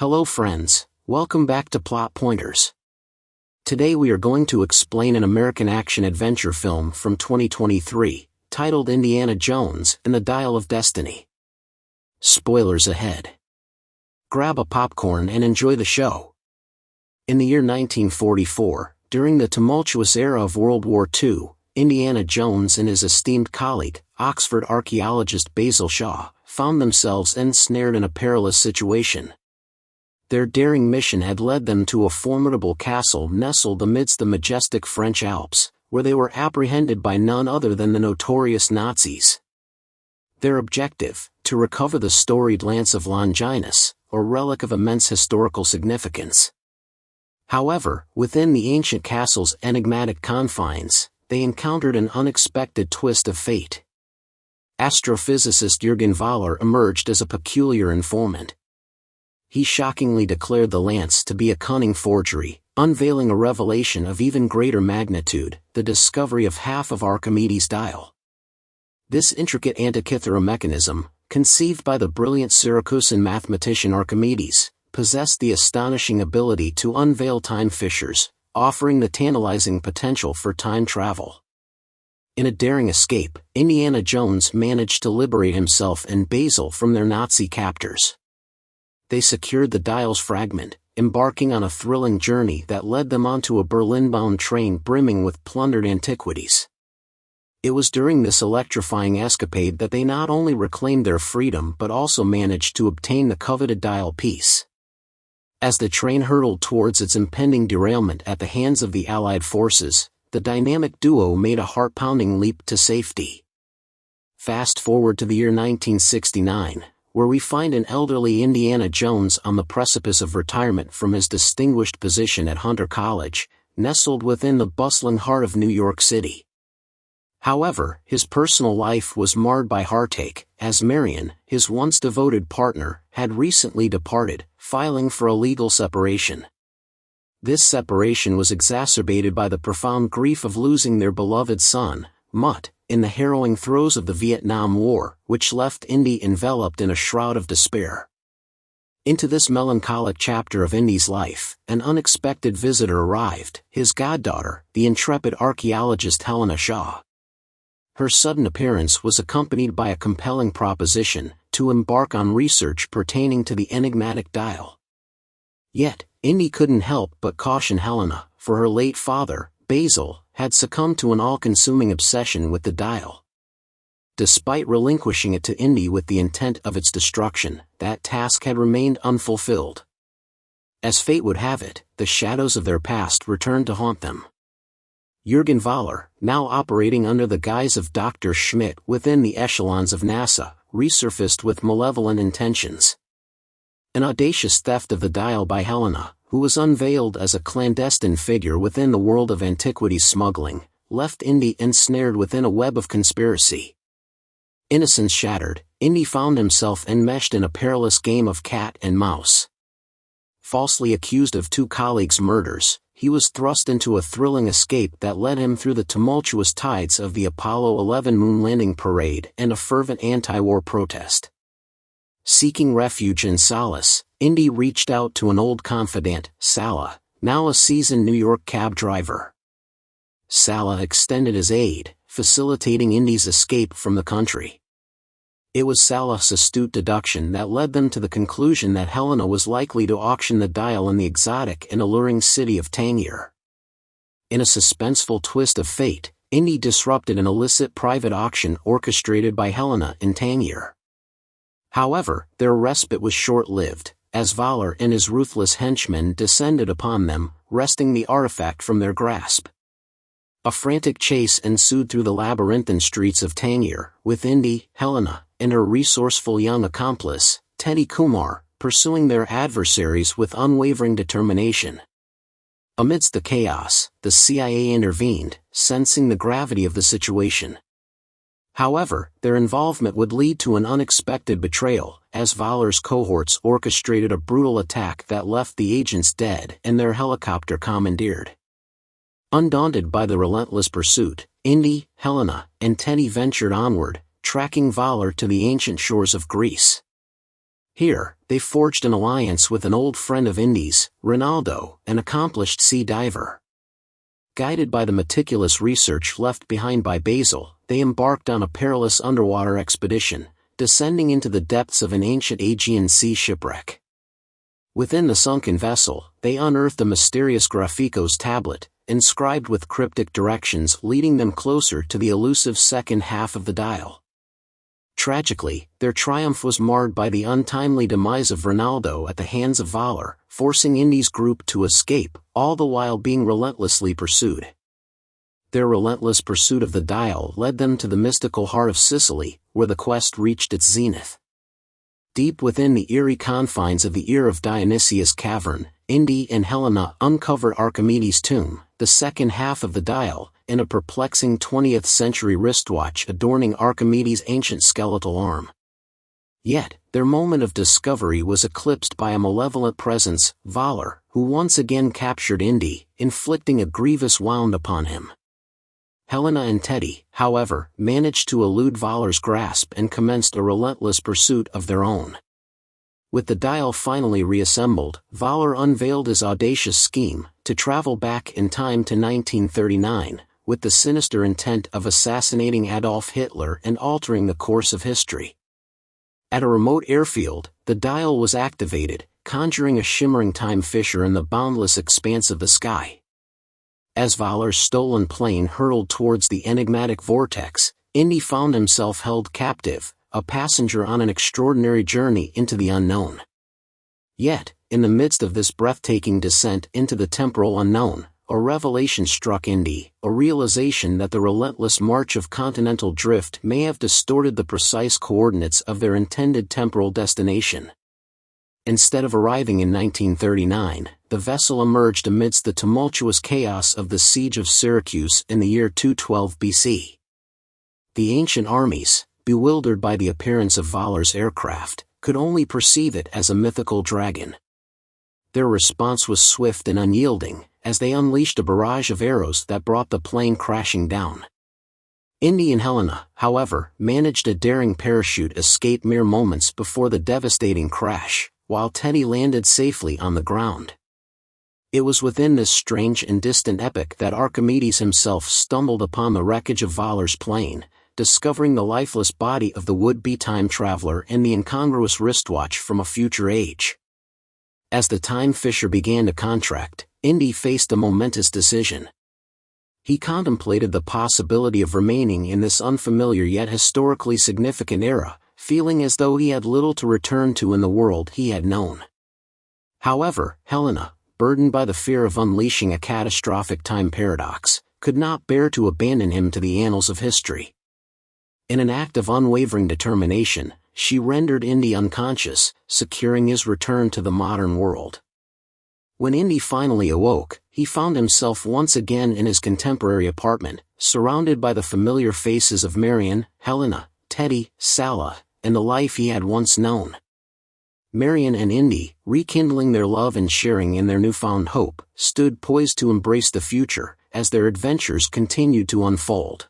Hello friends, welcome back to Plot Pointers. Today we are going to explain an American action-adventure film from 2023, titled Indiana Jones and the Dial of Destiny. Spoilers ahead. Grab a popcorn and enjoy the show. In the year 1944, during the tumultuous era of World War II, Indiana Jones and his esteemed colleague, Oxford archaeologist Basil Shaw, found themselves ensnared in a perilous situation. Their daring mission had led them to a formidable castle nestled amidst the majestic French Alps, where they were apprehended by none other than the notorious Nazis. Their objective, to recover the storied Lance of Longinus, a relic of immense historical significance. However, within the ancient castle's enigmatic confines, they encountered an unexpected twist of fate. Astrophysicist Jürgen Wahler emerged as a peculiar informant. He shockingly declared the lance to be a cunning forgery, unveiling a revelation of even greater magnitude, the discovery of half of Archimedes' Dial. This intricate Antikythera mechanism, conceived by the brilliant Syracusan mathematician Archimedes, possessed the astonishing ability to unveil time fissures, offering the tantalizing potential for time travel. In a daring escape, Indiana Jones managed to liberate himself and Basil from their Nazi captors. They secured the dial's fragment, embarking on a thrilling journey that led them onto a Berlin-bound train brimming with plundered antiquities. It was during this electrifying escapade that they not only reclaimed their freedom but also managed to obtain the coveted dial piece. As the train hurtled towards its impending derailment at the hands of the Allied forces, the dynamic duo made a heart-pounding leap to safety. Fast forward to the year 1969. Where we find an elderly Indiana Jones on the precipice of retirement from his distinguished position at Hunter College, nestled within the bustling heart of New York City. However, his personal life was marred by heartache, as Marion, his once devoted partner, had recently departed, filing for a legal separation. This separation was exacerbated by the profound grief of losing their beloved son, Mutt, in the harrowing throes of the Vietnam War, which left Indy enveloped in a shroud of despair. Into this melancholic chapter of Indy's life, an unexpected visitor arrived, his goddaughter, the intrepid archaeologist Helena Shaw. Her sudden appearance was accompanied by a compelling proposition to embark on research pertaining to the enigmatic dial. Yet, Indy couldn't help but caution Helena, for her late father, Basil, had succumbed to an all-consuming obsession with the dial. Despite relinquishing it to Indy with the intent of its destruction, that task had remained unfulfilled. As fate would have it, the shadows of their past returned to haunt them. Jürgen Wahler, now operating under the guise of Dr. Schmidt within the echelons of NASA, resurfaced with malevolent intentions. An audacious theft of the dial by Helena, who was unveiled as a clandestine figure within the world of antiquities smuggling, left Indy ensnared within a web of conspiracy. Innocence shattered, Indy found himself enmeshed in a perilous game of cat and mouse. Falsely accused of two colleagues' murders, he was thrust into a thrilling escape that led him through the tumultuous tides of the Apollo 11 moon landing parade and a fervent anti-war protest. Seeking refuge and solace, Indy reached out to an old confidant, Sallah, now a seasoned New York cab driver. Sallah extended his aid, facilitating Indy's escape from the country. It was Salah's astute deduction that led them to the conclusion that Helena was likely to auction the dial in the exotic and alluring city of Tangier. In a suspenseful twist of fate, Indy disrupted an illicit private auction orchestrated by Helena in Tangier. However, their respite was short-lived, as Wahler and his ruthless henchmen descended upon them, wresting the artifact from their grasp. A frantic chase ensued through the labyrinthine streets of Tangier, with Indy, Helena, and her resourceful young accomplice, Teddy Kumar, pursuing their adversaries with unwavering determination. Amidst the chaos, the CIA intervened, sensing the gravity of the situation. However, their involvement would lead to an unexpected betrayal, as Wahler's cohorts orchestrated a brutal attack that left the agents dead and their helicopter commandeered. Undaunted by the relentless pursuit, Indy, Helena, and Teddy ventured onward, tracking Wahler to the ancient shores of Greece. Here, they forged an alliance with an old friend of Indy's, Ronaldo, an accomplished sea diver. Guided by the meticulous research left behind by Basil, they embarked on a perilous underwater expedition, descending into the depths of an ancient Aegean Sea shipwreck. Within the sunken vessel, they unearthed a mysterious graphikos tablet, inscribed with cryptic directions leading them closer to the elusive second half of the dial. Tragically, their triumph was marred by the untimely demise of Ronaldo at the hands of Valor, forcing Indy's group to escape, all the while being relentlessly pursued. Their relentless pursuit of the dial led them to the mystical heart of Sicily, where the quest reached its zenith. Deep within the eerie confines of the Ear of Dionysius cavern, Indy and Helena uncovered Archimedes' tomb, the second half of the dial, in a perplexing 20th-century wristwatch adorning Archimedes' ancient skeletal arm. Yet, their moment of discovery was eclipsed by a malevolent presence, Valor, who once again captured Indy, inflicting a grievous wound upon him. Helena and Teddy, however, managed to elude Valor's grasp and commenced a relentless pursuit of their own. With the dial finally reassembled, Valor unveiled his audacious scheme to travel back in time to 1939, with the sinister intent of assassinating Adolf Hitler and altering the course of history. At a remote airfield, the dial was activated, conjuring a shimmering time fissure in the boundless expanse of the sky. As Valor's stolen plane hurtled towards the enigmatic vortex, Indy found himself held captive, a passenger on an extraordinary journey into the unknown. Yet, in the midst of this breathtaking descent into the temporal unknown, a revelation struck Indy, a realization that the relentless march of continental drift may have distorted the precise coordinates of their intended temporal destination. Instead of arriving in 1939, the vessel emerged amidst the tumultuous chaos of the siege of Syracuse in the year 212 BC. The ancient armies, bewildered by the appearance of Valor's aircraft, could only perceive it as a mythical dragon. Their response was swift and unyielding, as they unleashed a barrage of arrows that brought the plane crashing down. Indy and Helena, however, managed a daring parachute escape mere moments before the devastating crash, while Teddy landed safely on the ground. It was within this strange and distant epoch that Archimedes himself stumbled upon the wreckage of Valor's plane, discovering the lifeless body of the would-be time traveler and the incongruous wristwatch from a future age. As the time fissure began to contract, Indy faced a momentous decision. He contemplated the possibility of remaining in this unfamiliar yet historically significant era, feeling as though he had little to return to in the world he had known. However, Helena, burdened by the fear of unleashing a catastrophic time paradox, could not bear to abandon him to the annals of history. In an act of unwavering determination, she rendered Indy unconscious, securing his return to the modern world. When Indy finally awoke, he found himself once again in his contemporary apartment, surrounded by the familiar faces of Marion, Helena, Teddy, Sallah, and the life he had once known. Marion and Indy, rekindling their love and sharing in their newfound hope, stood poised to embrace the future, as their adventures continued to unfold.